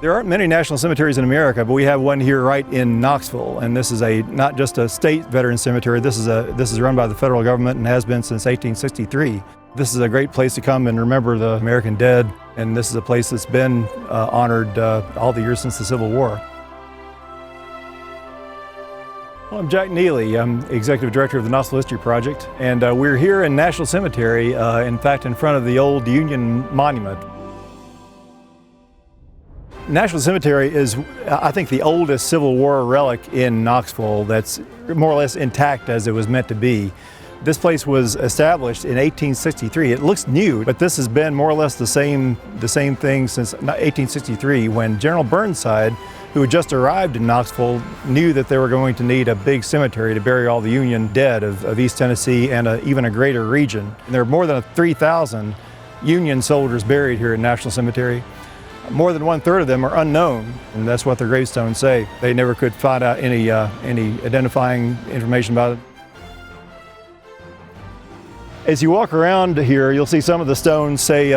There aren't many national cemeteries in America, but we have one here right in Knoxville, and this is not just a state veteran cemetery. This is run by the federal government and has been since 1863. This is a great place to come and remember the American dead, and this is a place that's been honored all the years since the Civil War. Well, I'm Jack Neely. I'm Executive Director of the Knoxville History Project, and we're here in National Cemetery, in fact in front of the old Union Monument. National Cemetery is, I think, the oldest Civil War relic in Knoxville that's more or less intact as it was meant to be. This place was established in 1863. It looks new, but this has been more or less the same thing since 1863, when General Burnside, who had just arrived in Knoxville, knew that they were going to need a big cemetery to bury all the Union dead of East Tennessee and even a greater region. And there are more than 3,000 Union soldiers buried here at National Cemetery. More than 1/3 of them are unknown, and that's what their gravestones say. They never could find out any identifying information about it. As you walk around here, you'll see some of the stones say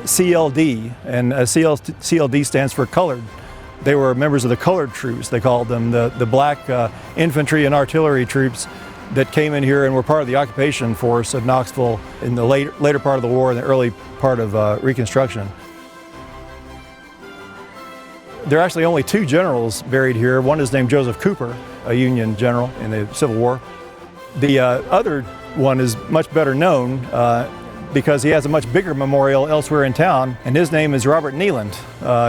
CLD, and CLD stands for colored. They were members of the colored troops, they called them, the black infantry and artillery troops that came in here and were part of the occupation force of Knoxville in the later part of the war and the early part of Reconstruction. There are actually only 2 generals buried here. One is named Joseph Cooper, a Union general in the Civil War. The other one is much better known because he has a much bigger memorial elsewhere in town, and his name is Robert Neyland.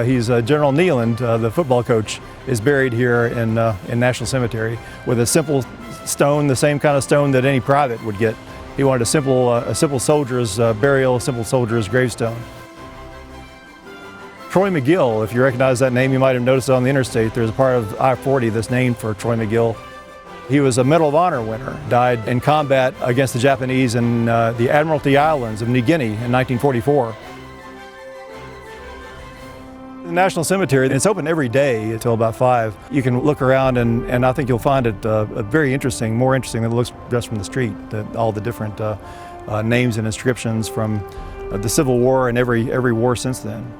He's General Neyland, the football coach, is buried here in National Cemetery with a simple stone, the same kind of stone that any private would get. He wanted a simple soldier's burial, a simple soldier's gravestone. Troy McGill, if you recognize that name, you might have noticed it on the interstate. There's a part of I-40 that's named for Troy McGill. He was a Medal of Honor winner, died in combat against the Japanese in the Admiralty Islands of New Guinea in 1944. The National Cemetery, it's open every day until about 5. You can look around and I think you'll find it very interesting, more interesting than it looks just from the street, all the different names and inscriptions from the Civil War and every war since then.